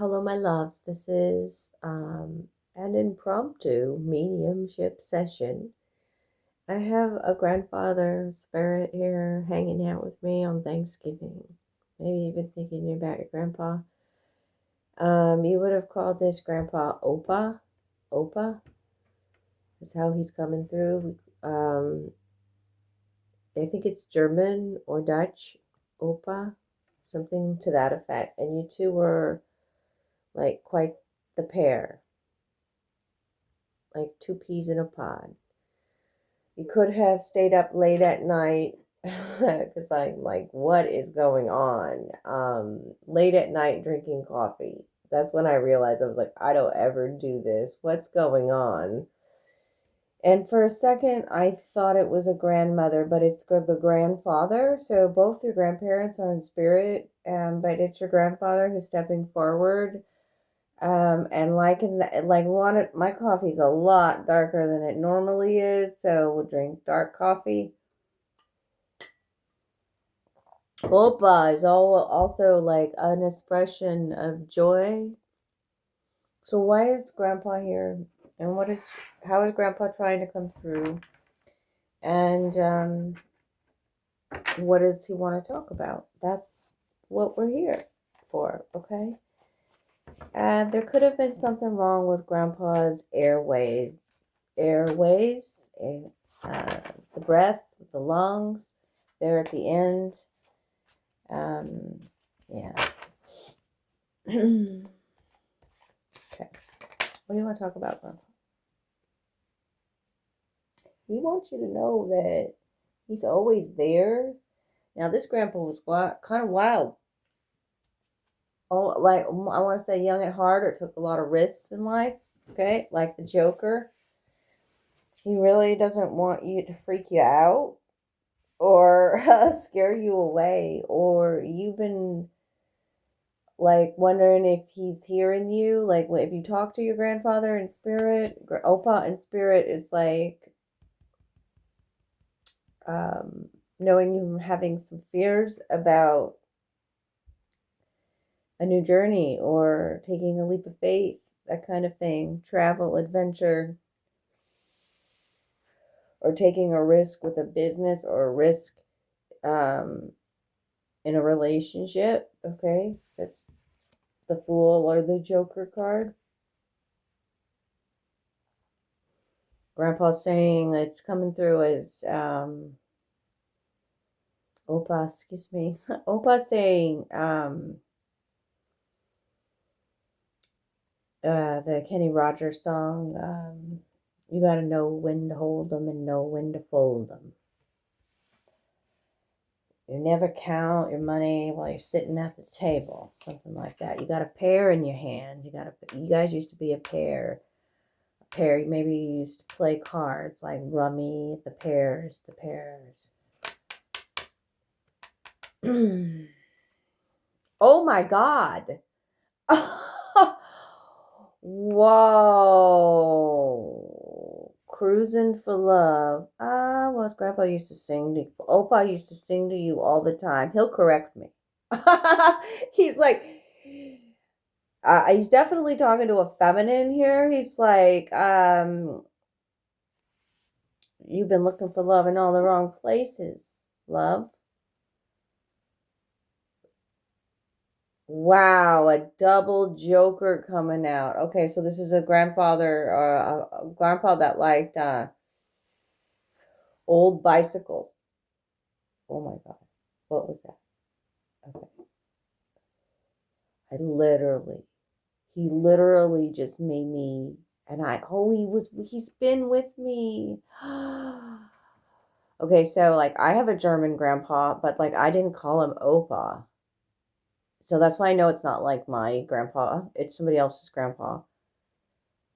Hello, my loves. This is an impromptu mediumship session. I have a grandfather spirit here hanging out with me on Thanksgiving. Maybe you've been thinking about your grandpa. You would have called this Grandpa Opa. Opa. That's how he's coming through. I think it's German or Dutch. Opa. Something to that effect. And you two were like quite the pair, like two peas in a pod. You could have stayed up late at night because I'm like, what is going on? Late at night drinking coffee. That's when I realized I was like, I don't ever do this. What's going on? And for a second, I thought it was a grandmother, but it's the grandfather. So both your grandparents are in spirit, but it's your grandfather who's stepping forward. And like one, my coffee's a lot darker than it normally is, so we'll drink dark coffee. Opa is also like an expression of joy. So why is Grandpa here? And how is Grandpa trying to come through? And what does he want to talk about? That's what we're here for, okay? There could have been something wrong with Grandpa's airways, the breath, the lungs, there at the end. Yeah. Okay. What do you want to talk about, Grandpa? He wants you to know that he's always there. Now, this Grandpa was kind of wild. Oh, like I want to say young at heart, or took a lot of risks in life. Okay, like the Joker. He really doesn't want you to freak you out or scare you away, or you've been like wondering if he's hearing you. Like if you talk to your grandfather in spirit, Opa in spirit is like knowing you having some fears about a new journey or taking a leap of faith, that kind of thing, travel, adventure, or taking a risk with a business or a risk um, in a relationship. Okay, that's the Fool or the Joker card. Grandpa's saying it's coming through as Opa, excuse me. Opa saying the Kenny Rogers song, you gotta know when to hold them and know when to fold them. You never count your money while you're sitting at the table, something like that. You got a pair in your hand. You guys used to be a pair. Maybe you used to play cards like rummy, the pairs. Oh my God. Whoa. Cruising for love. Well, Grandpa used to sing to Opa used to sing to you all the time. He'll correct me. He's like, he's definitely talking to a feminine here. He's like, you've been looking for love in all the wrong places, love. Wow, a double joker coming out. Okay, so this is a grandfather, a grandpa that liked old bicycles. Oh my God, what was that? Okay, he literally just made me, and he's been with me. Okay, so like I have a German grandpa, but like I didn't call him Opa. So that's why I know it's not like my grandpa. It's somebody else's grandpa.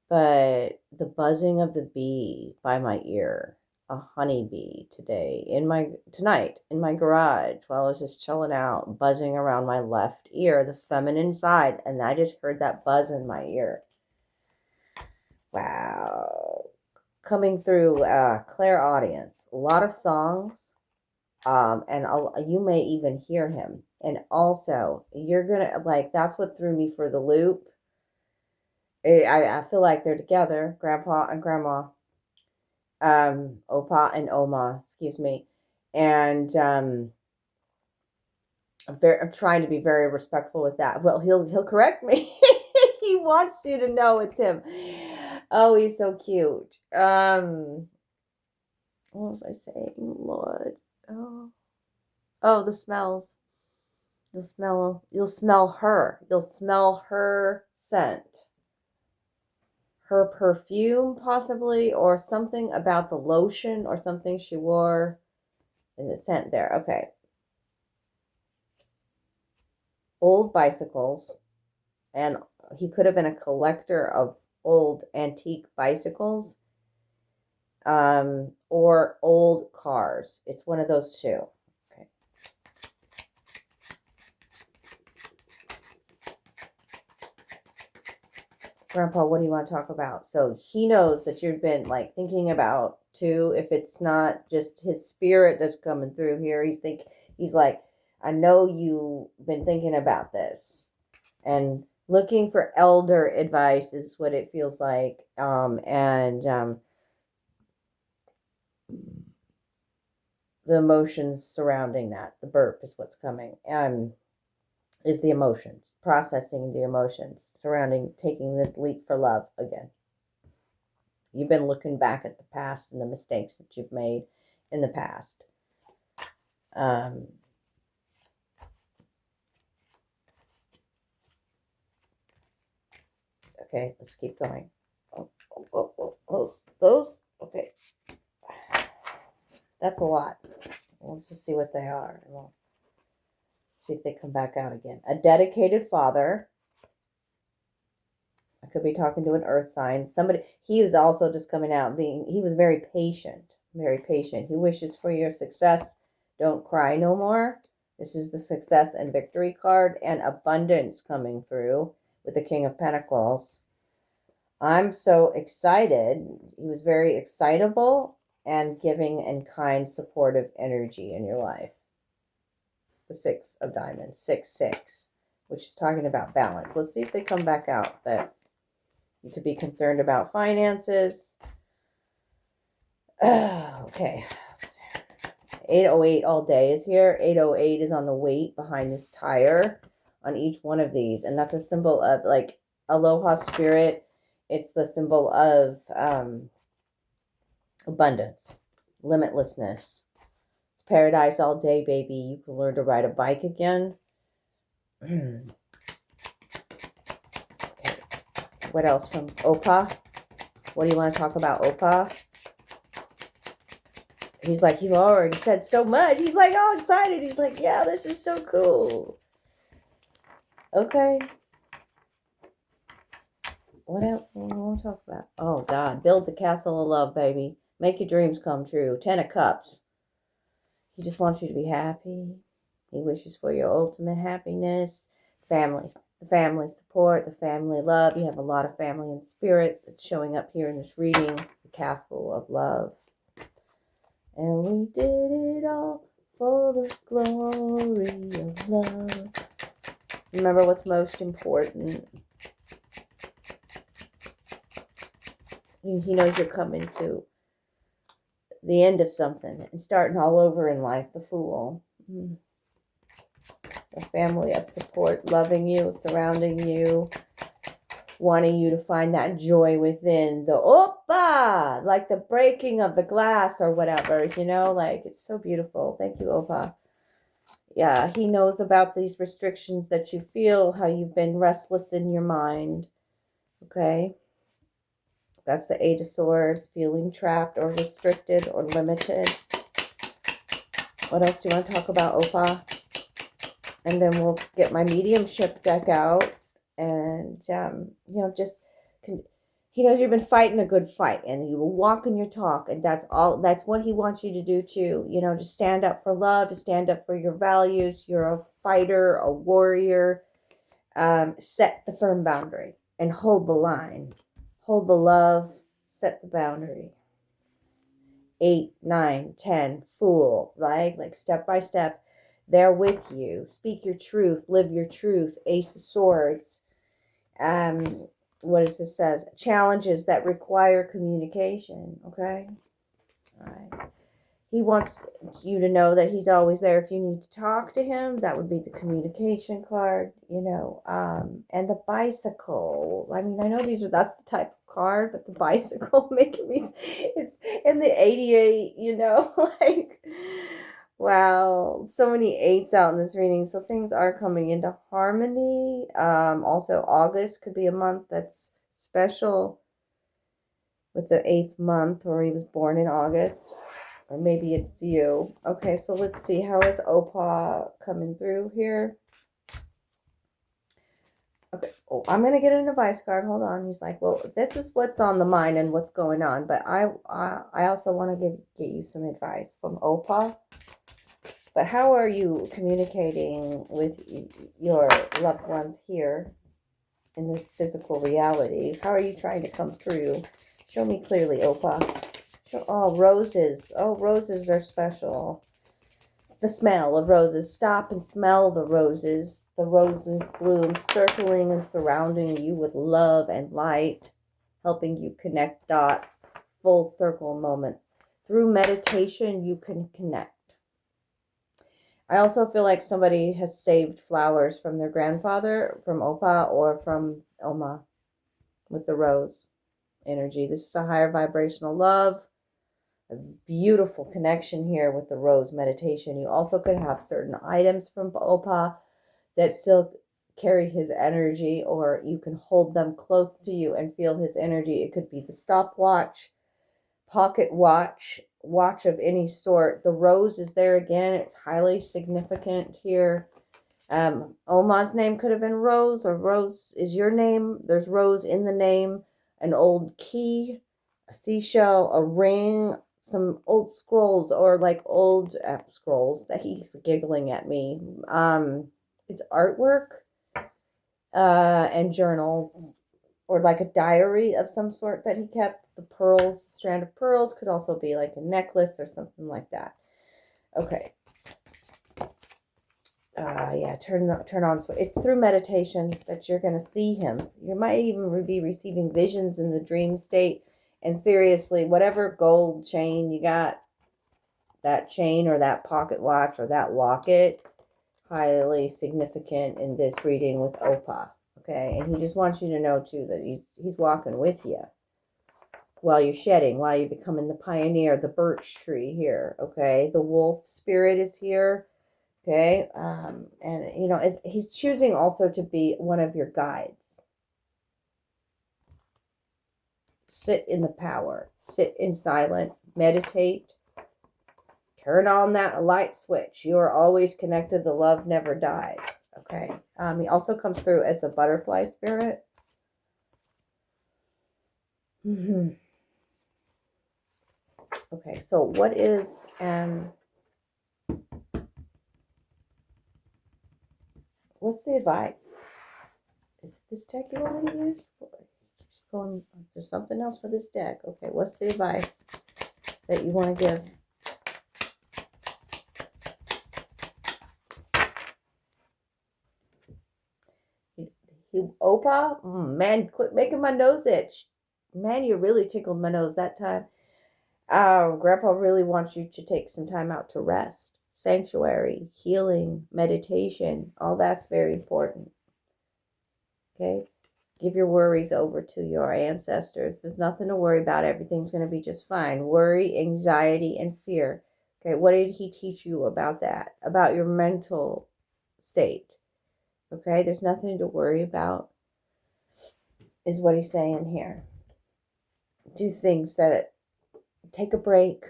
But the buzzing of the bee by my ear, a honeybee tonight in my garage while I was just chilling out, buzzing around my left ear, the feminine side, and I just heard that buzz in my ear. Wow. Coming through clairaudience. A lot of songs. And you may even hear him. And also, you're gonna like that's what threw me for the loop. I feel like they're together, Grandpa and Grandma, Opa and Oma, excuse me, and I'm trying to be very respectful with that. Well, he'll correct me. He wants you to know it's him. Oh, he's so cute. What was I saying, Lord? Oh, oh, the smells. You'll smell her. You'll smell her scent. Her perfume, possibly, or something about the lotion or something she wore in the scent there. Okay. Old bicycles, and he could have been a collector of old antique bicycles, or old cars. It's one of those two. Okay. Grandpa, what do you want to talk about? So he knows that you've been like thinking about too. If it's not just his spirit that's coming through here, he's like, I know you've been thinking about this, and looking for elder advice is what it feels like. And the emotions surrounding that, the burp is what's coming. Is the emotions, processing the emotions surrounding taking this leap for love again. You've been looking back at the past and the mistakes that you've made in the past. Okay, let's keep going. Those. Okay. That's a lot. Let's just see what they are. And we'll see if they come back out again. A dedicated father. I could be talking to an earth sign. He was also just coming out he was very patient. Very patient. He wishes for your success. Don't cry no more. This is the success and victory card, and abundance coming through with the King of Pentacles. I'm so excited. He was very excitable and giving and kind, supportive energy in your life. The Six of Diamonds, 6-6, which is talking about balance. Let's see if they come back out. But you could be concerned about finances. Okay. 808 all day is here. 808 is on the weight behind this tire on each one of these. And that's a symbol of like aloha spirit. It's the symbol of abundance, limitlessness. It's paradise all day, baby. You can learn to ride a bike again. Okay. What else from Opa? What do you want to talk about, Opa? He's like, you've already said so much. He's like all excited. He's like, yeah, this is so cool. Okay. What else do we want to talk about? Oh, God. Build the castle of love, baby. Make your dreams come true. 10 of Cups. He just wants you to be happy. He wishes for your ultimate happiness. Family. The family support. The family love. You have a lot of family and spirit that's showing up here in this reading. The castle of love. And we did it all for the glory of love. Remember what's most important. He knows you're coming to the end of something and starting all over in life. The Fool. A family of support, loving you, surrounding you, wanting you to find that joy within. The Opa! Like the breaking of the glass or whatever, like it's so beautiful. Thank you, Opa. Yeah, he knows about these restrictions that you feel, how you've been restless in your mind. Okay? That's the Eight of Swords, feeling trapped or restricted or limited. What else do you want to talk about, Opa? And then we'll get my mediumship deck out. And, he knows you've been fighting a good fight. And you will walk in your talk. And that's what he wants you to do too. To stand up for love, to stand up for your values. You're a fighter, a warrior. Set the firm boundary and hold the line. Hold the love, set the boundary. 8, 9, 10, Fool, right? Like step by step, they're with you. Speak your truth, live your truth. Ace of Swords. What does this says? Challenges that require communication. Okay. All right. He wants you to know that he's always there if you need to talk to him. That would be the communication card, and the bicycle. I mean, I know that's the type of card, but the bicycle making me it's in the 88, like wow, so many eights out in this reading. So things are coming into harmony. Also August could be a month that's special with the 8th month, or he was born in August. Or maybe it's you. Okay, so let's see. How is Opa coming through here? Okay. Oh, I'm going to get an advice card. Hold on. He's like, well, this is what's on the mind and what's going on. But I also want to get you some advice from Opa. But how are you communicating with your loved ones here in this physical reality? How are you trying to come through? Show me clearly, Opa. Oh, roses. Oh, roses are special. The smell of roses. Stop and smell the roses. The roses bloom, circling and surrounding you with love and light, helping you connect dots, full circle moments. Through meditation, you can connect. I also feel like somebody has saved flowers from their grandfather, from Opa, or from Oma with the rose energy. This is a higher vibrational love. A beautiful connection here with the rose meditation. You also could have certain items from Opa that still carry his energy, or you can hold them close to you and feel his energy. It could be the stopwatch, pocket watch, watch of any sort. The rose is there again. It's highly significant here. Oma's name could have been Rose, or Rose is your name. There's Rose in the name. An old key, a seashell, a ring, some old scrolls, or like old scrolls that he's giggling at me. It's artwork, and journals, or like a diary of some sort that he kept. The pearls, strand of pearls, could also be like a necklace or something like that. Okay. Yeah, turn on. So it's through meditation that you're going to see him. You might even be receiving visions in the dream state. And seriously, whatever gold chain you got, that chain or that pocket watch or that locket, highly significant in this reading with Opa. Okay, and he just wants you to know too that he's walking with you while you're shedding, while you're becoming the pioneer, the birch tree here. Okay, the wolf spirit is here. Okay, and he's choosing also to be one of your guides. Sit in the power, sit in silence, meditate, turn on that light switch. You are always connected. The love never dies. Okay, he also comes through as the butterfly spirit. Okay, so what is what's the advice? Is this deck you want me to use? There's something else for this deck. Okay, what's the advice that you want to give? Opa? Man, quit making my nose itch. Man, you really tickled my nose that time. Grandpa really wants you to take some time out to rest. Sanctuary, healing, meditation, all that's very important. Okay? Give your worries over to your ancestors. There's nothing to worry about. Everything's going to be just fine. Worry, anxiety, and fear. Okay, what did he teach you about that? About your mental state. Okay, there's nothing to worry about, is what he's saying here. Do things that take a break.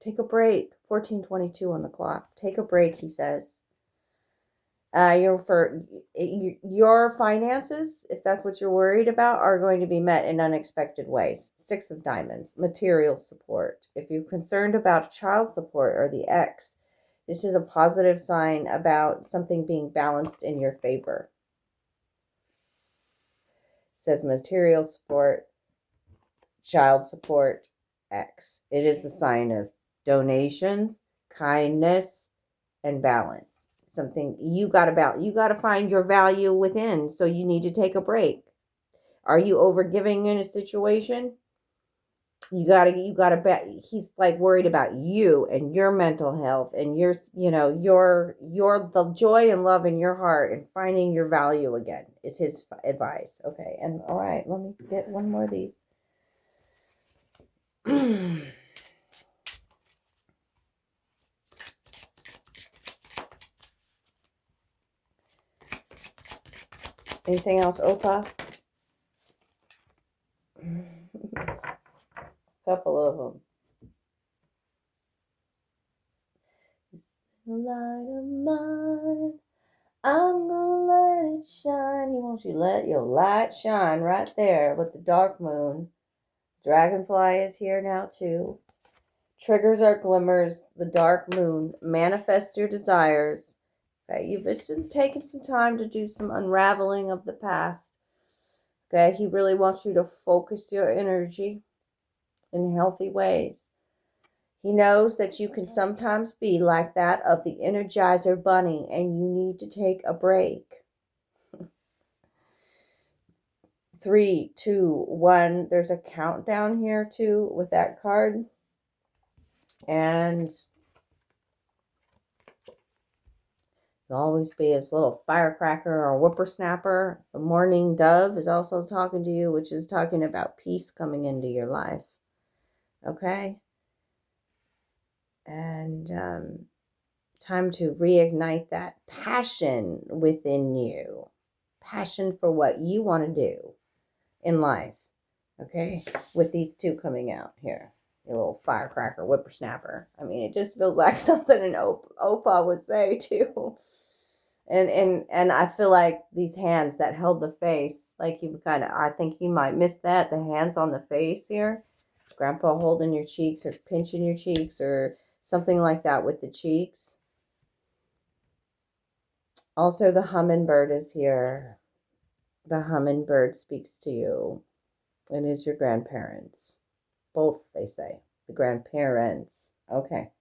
Take a break. 14:22 on the clock. Take a break, he says. Your finances, if that's what you're worried about, are going to be met in unexpected ways. 6 of Diamonds, material support. If you're concerned about child support or the ex, this is a positive sign about something being balanced in your favor. It says material support, child support, X. It is the sign of donations, kindness, and balance. Something you got to find your value within, so you need to take a break. Are you overgiving in a situation? You gotta bet he's like worried about you and your mental health and your the joy and love in your heart and finding your value again is his advice. Okay, and all right, let me get one more of these. Anything else, Opa? Couple of them. Light of mine, I'm gonna let it shine. He wants you to let your light shine right there with the dark moon. Dragonfly is here now too. Triggers are glimmers, the dark moon. Manifest your desires. Okay, you've just taken some time to do some unraveling of the past. Okay, he really wants you to focus your energy in healthy ways. He knows that you can sometimes be like that of the Energizer Bunny and you need to take a break. 3, 2, 1. There's a countdown here too with that card. And you'll always be his little firecracker or whippersnapper. The morning dove is also talking to you, which is talking about peace coming into your life. Okay? And time to reignite that passion within you. Passion for what you want to do in life. Okay? With these two coming out here. Your little firecracker, whippersnapper. I mean, it just feels like something an Opa would say too. And I feel like these hands that held the face, like I think you might miss that. The hands on the face here. Grandpa holding your cheeks or pinching your cheeks or something like that with the cheeks. Also, the hummingbird is here. The hummingbird speaks to you and is your grandparents. Both, they say. The grandparents. Okay.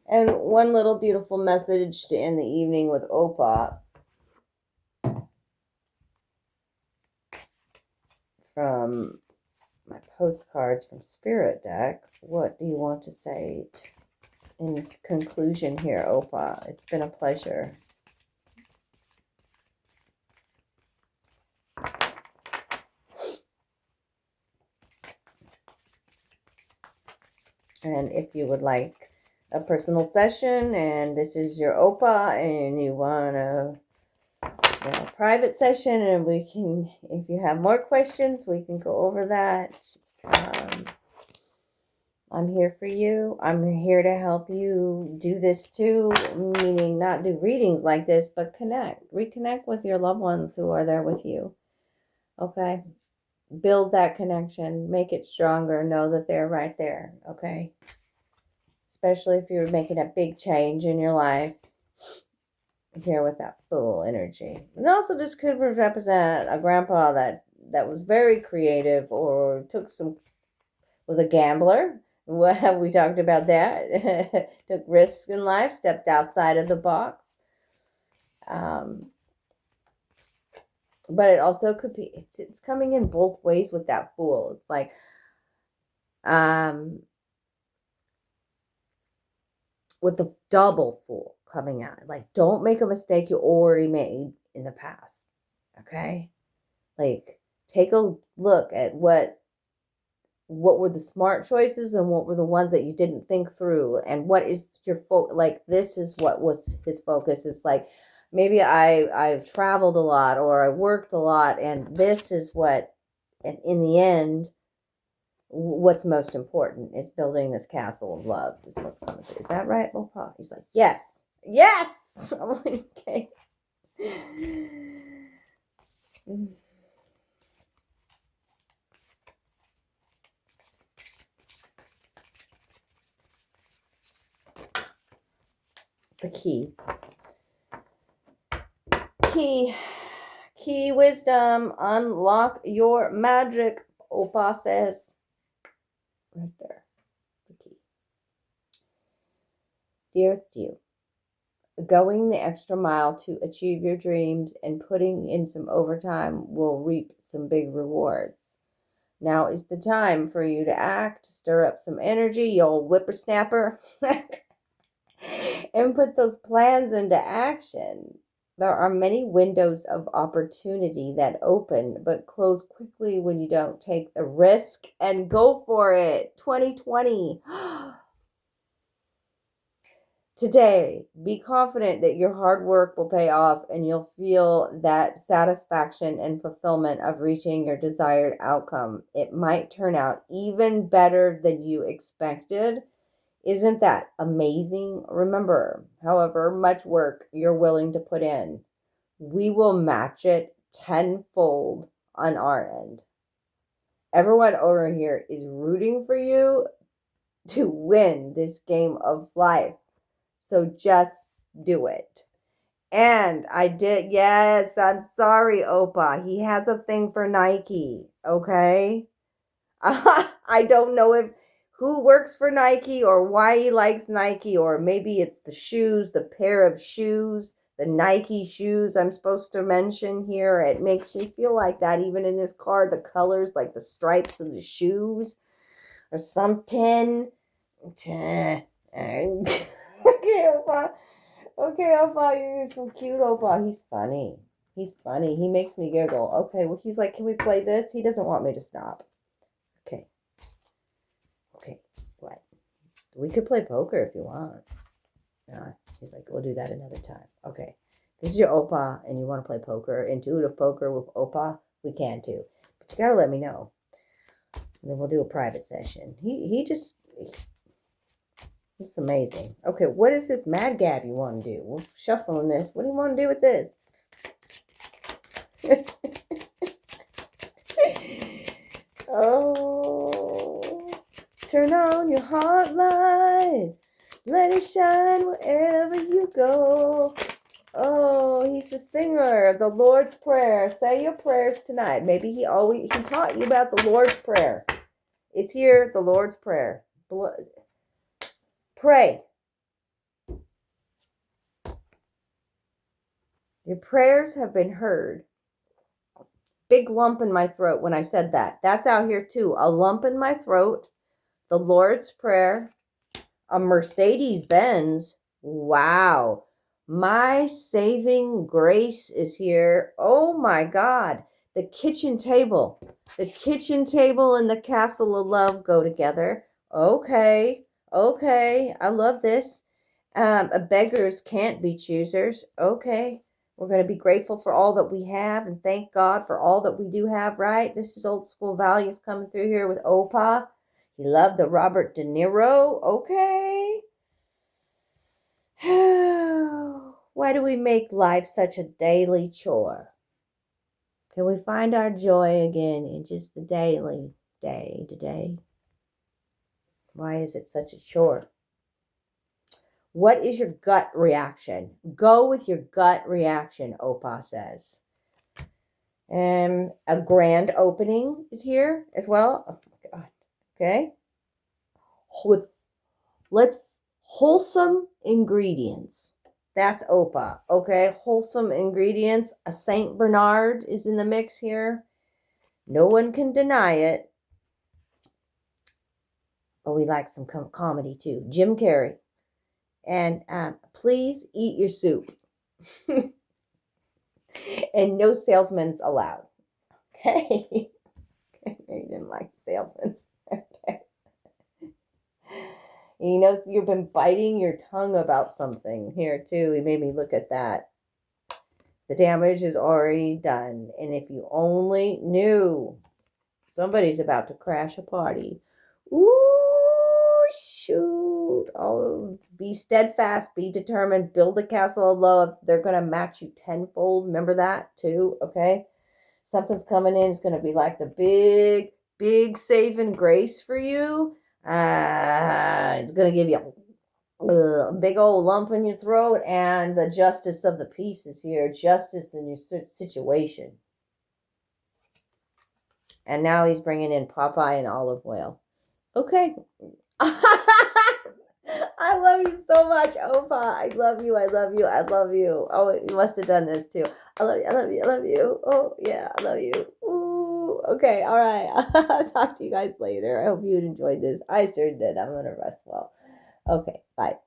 And one little beautiful message to end the evening with Opa from my postcards from Spirit deck. What do you want to say in conclusion here, Opa? It's been a pleasure. And if you would like a personal session and this is your Opa and you want a private session and we can, if you have more questions, we can go over that. I'm here for you. I'm here to help you do this too, meaning not do readings like this, but reconnect with your loved ones who are there with you. Okay? Build that connection, make it stronger, know that they're right there. Okay? Especially if you're making a big change in your life. Here with that Fool energy. And also just could represent a grandpa that was very creative or was a gambler. We talked about that. Took risks in life, stepped outside of the box. But it also could be, it's coming in both ways with that Fool. It's like, with the double Fool coming out. Like, don't make a mistake you already made in the past. Okay? Like, take a look at what were the smart choices and what were the ones that you didn't think through, and what is your like, this is what was his focus. It's like, maybe I've traveled a lot or I worked a lot, and this is what, and in the end, what's most important is building this castle of love is what's going to be. Is that right, Opa? He's like, yes. I'm like, okay. The key wisdom, unlock your magic, Opa says. Right there. The key. Dearest you, going the extra mile to achieve your dreams and putting in some overtime will reap some big rewards. Now is the time for you to act, stir up some energy, you old whippersnapper, and put those plans into action. There are many windows of opportunity that open but close quickly when you don't take the risk and go for it. 2020. Today, be confident that your hard work will pay off and you'll feel that satisfaction and fulfillment of reaching your desired outcome. It might turn out even better than you expected. Isn't that amazing? Remember, however much work you're willing to put in, we will match it tenfold on our end. Everyone over here is rooting for you to win this game of life. So just do it. And I did, yes, I'm sorry, Opa. He has a thing for Nike, okay? I don't know if who works for Nike or why he likes Nike, or maybe it's the shoes, the pair of shoes, the Nike shoes I'm supposed to mention here. It makes me feel like that even in this car, the colors, like the stripes of the shoes or something. Okay, Opa. Okay, Opa, you're so cute, Opa. He's funny. He's funny. He makes me giggle. Okay, well, he's like, can we play this? He doesn't want me to stop. Okay. Okay, what? We could play poker if you want. He's like, we'll do that another time. Okay. This is your Opa, and you want to play poker, intuitive poker with Opa? We can too. But you got to let me know. And then we'll do a private session. It's amazing. Okay, what is this Mad Gab you want to do? We're shuffling this. What do you want to do with this? Oh, turn on your heart light. Let it shine wherever you go. Oh, he's a singer of the Lord's Prayer. Say your prayers tonight. Maybe he taught you about the Lord's Prayer. It's here, the Lord's Prayer. Pray. Your prayers have been heard. Big lump in my throat when I said that. That's out here too. A lump in my throat. The Lord's Prayer. A Mercedes-Benz. Wow. My saving grace is here. Oh my God. The kitchen table. The kitchen table and the castle of love go together. Okay. I love this. Beggars can't be choosers. Okay. We're going to be grateful for all that we have and thank God for all that we do have, right? This is old school values coming through here with Opa. He loved the Robert De Niro. Okay. Why do we make life such a daily chore? Can we find our joy again in just the daily, day to day? Why is it such a chore? What is your gut reaction? Go with your gut reaction, Opa says. A grand opening is here as well. Oh my God. Okay. Let's wholesome ingredients. That's Opa. Okay. Wholesome ingredients. A Saint Bernard is in the mix here. No one can deny it. Oh, we like some comedy too. Jim Carrey. And please eat your soup. And no salesmen's allowed. Okay. You didn't like salesmen. Okay. He knows you've been biting your tongue about something here too. He made me look at that. The damage is already done. And if you only knew, somebody's about to crash a party. Ooh, shoot. Oh, be steadfast, be determined, build a castle of love. They're going to match you tenfold. Remember that too, okay? Something's coming in. It's going to be like the big saving grace for you. It's going to give you a big old lump in your throat, and the justice of the peace is here. Justice in your situation. And now he's bringing in Popeye and olive oil. Okay. I love you so much, Opa. I love you. I love you. I love you. Oh, you must have done this too. I love you. I love you. I love you. Oh, yeah. I love you. Ooh. Okay. All right. I'll talk to you guys later. I hope you enjoyed this. I sure did. I'm going to rest well. Okay. Bye.